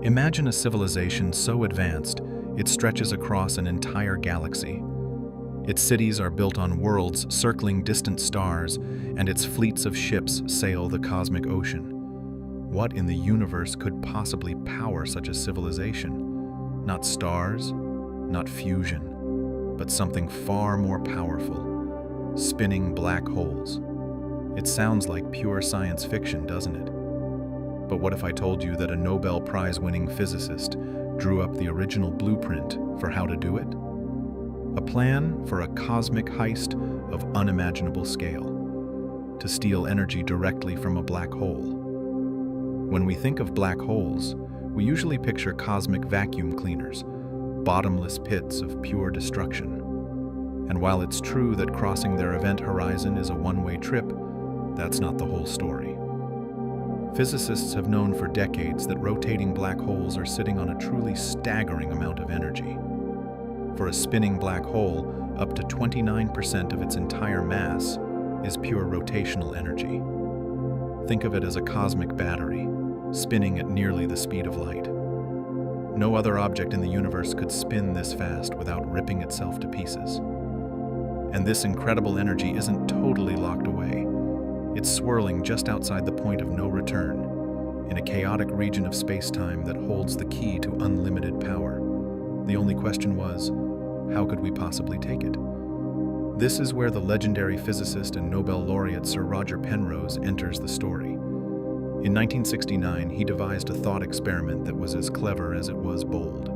Imagine a civilization so advanced it stretches across an entire galaxy. Its cities are built on worlds circling distant stars, and its fleets of ships sail the cosmic ocean. What in the universe could possibly power such a civilization? Not stars, not fusion, but something far more powerful: spinning black holes. It sounds like pure science fiction, doesn't it? But what if I told you that a Nobel Prize-winning physicist drew up the original blueprint for how to do it? A plan for a cosmic heist of unimaginable scale, to steal energy directly from a black hole. When we think of black holes, we usually picture cosmic vacuum cleaners, bottomless pits of pure destruction. And while it's true that crossing their event horizon is a one-way trip, that's not the whole story. Physicists have known for decades that rotating black holes are sitting on a truly staggering amount of energy. For a spinning black hole, up to 29% of its entire mass is pure rotational energy. Think of it as a cosmic battery, spinning at nearly the speed of light. No other object in the universe could spin this fast without ripping itself to pieces. And this incredible energy isn't totally locked away. It's swirling just outside the point of no return, in a chaotic region of space-time that holds the key to unlimited power. The only question was, how could we possibly take it? This is where the legendary physicist and Nobel laureate Sir Roger Penrose enters the story. In 1969, he devised a thought experiment that was as clever as it was bold.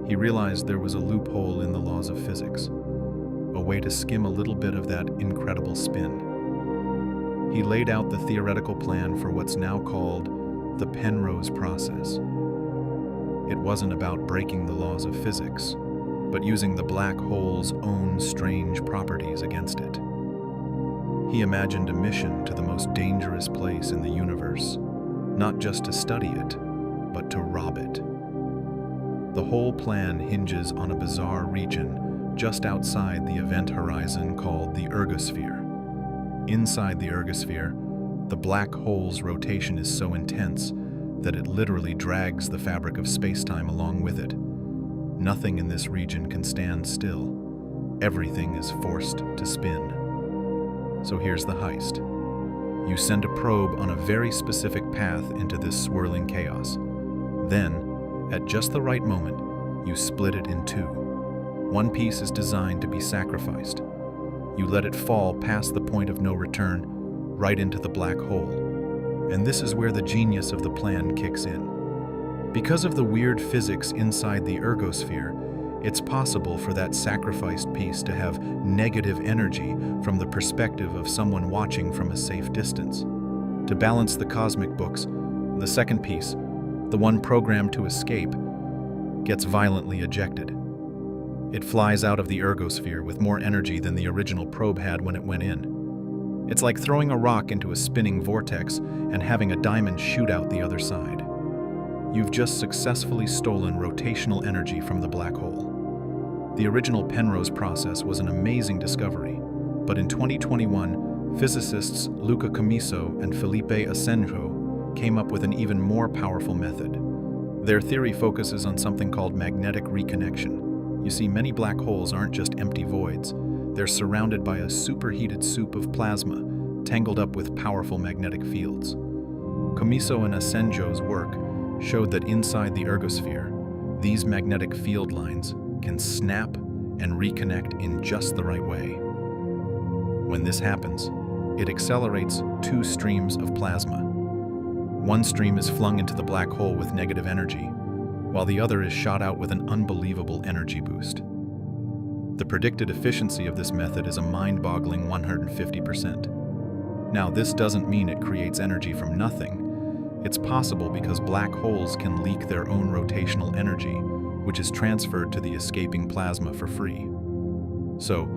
He realized there was a loophole in the laws of physics, a way to skim a little bit of that incredible spin. He laid out the theoretical plan for what's now called the Penrose process. It wasn't about breaking the laws of physics, but using the black hole's own strange properties against it. He imagined a mission to the most dangerous place in the universe, not just to study it, but to rob it. The whole plan hinges on a bizarre region just outside the event horizon called the ergosphere. Inside the ergosphere, the black hole's rotation is so intense that it literally drags the fabric of space-time along with it. Nothing in this region can stand still. Everything is forced to spin. So here's the heist. You send a probe on a very specific path into this swirling chaos. Then, at just the right moment, you split it in two. One piece is designed to be sacrificed. You let it fall past the point of no return, right into the black hole. And this is where the genius of the plan kicks in. Because of the weird physics inside the ergosphere, it's possible for that sacrificed piece to have negative energy from the perspective of someone watching from a safe distance. To balance the cosmic books, the second piece, the one programmed to escape, gets violently ejected. It flies out of the ergosphere with more energy than the original probe had when it went in. It's like throwing a rock into a spinning vortex and having a diamond shoot out the other side. You've just successfully stolen rotational energy from the black hole. The original Penrose process was an amazing discovery, but in 2021, physicists Luca Commisso and Felipe Asenjo came up with an even more powerful method. Their theory focuses on something called magnetic reconnection. You see, many black holes aren't just empty voids. They're surrounded by a superheated soup of plasma, tangled up with powerful magnetic fields. Commisso and Asenjo's work showed that inside the ergosphere, these magnetic field lines can snap and reconnect in just the right way. When this happens, it accelerates two streams of plasma. One stream is flung into the black hole with negative energy, while the other is shot out with an unbelievable energy boost. The predicted efficiency of this method is a mind-boggling 150%. Now, this doesn't mean it creates energy from nothing. It's possible because black holes can leak their own rotational energy, which is transferred to the escaping plasma for free. So,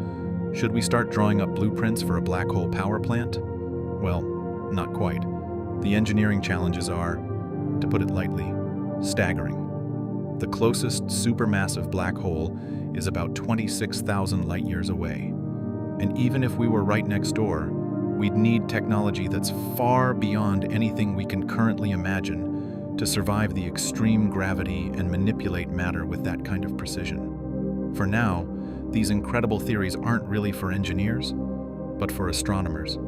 should we start drawing up blueprints for a black hole power plant? Well, not quite. The engineering challenges are, to put it lightly, staggering. The closest supermassive black hole is about 26,000 light-years away. And even if we were right next door, we'd need technology that's far beyond anything we can currently imagine to survive the extreme gravity and manipulate matter with that kind of precision. For now, these incredible theories aren't really for engineers, but for astronomers.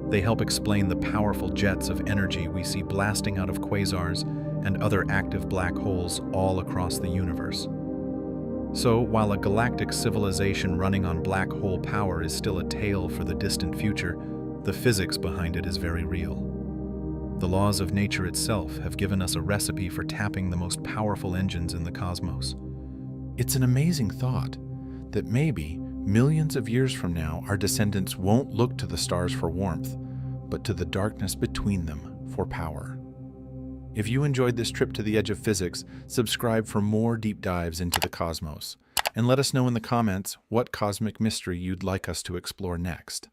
They help explain the powerful jets of energy we see blasting out of quasars and other active black holes all across the universe. So, while a galactic civilization running on black hole power is still a tale for the distant future, the physics behind it is very real. The laws of nature itself have given us a recipe for tapping the most powerful engines in the cosmos. It's an amazing thought that maybe millions of years from now, our descendants won't look to the stars for warmth, but to the darkness between them for power. If you enjoyed this trip to the edge of physics, subscribe for more deep dives into the cosmos, and let us know in the comments what cosmic mystery you'd like us to explore next.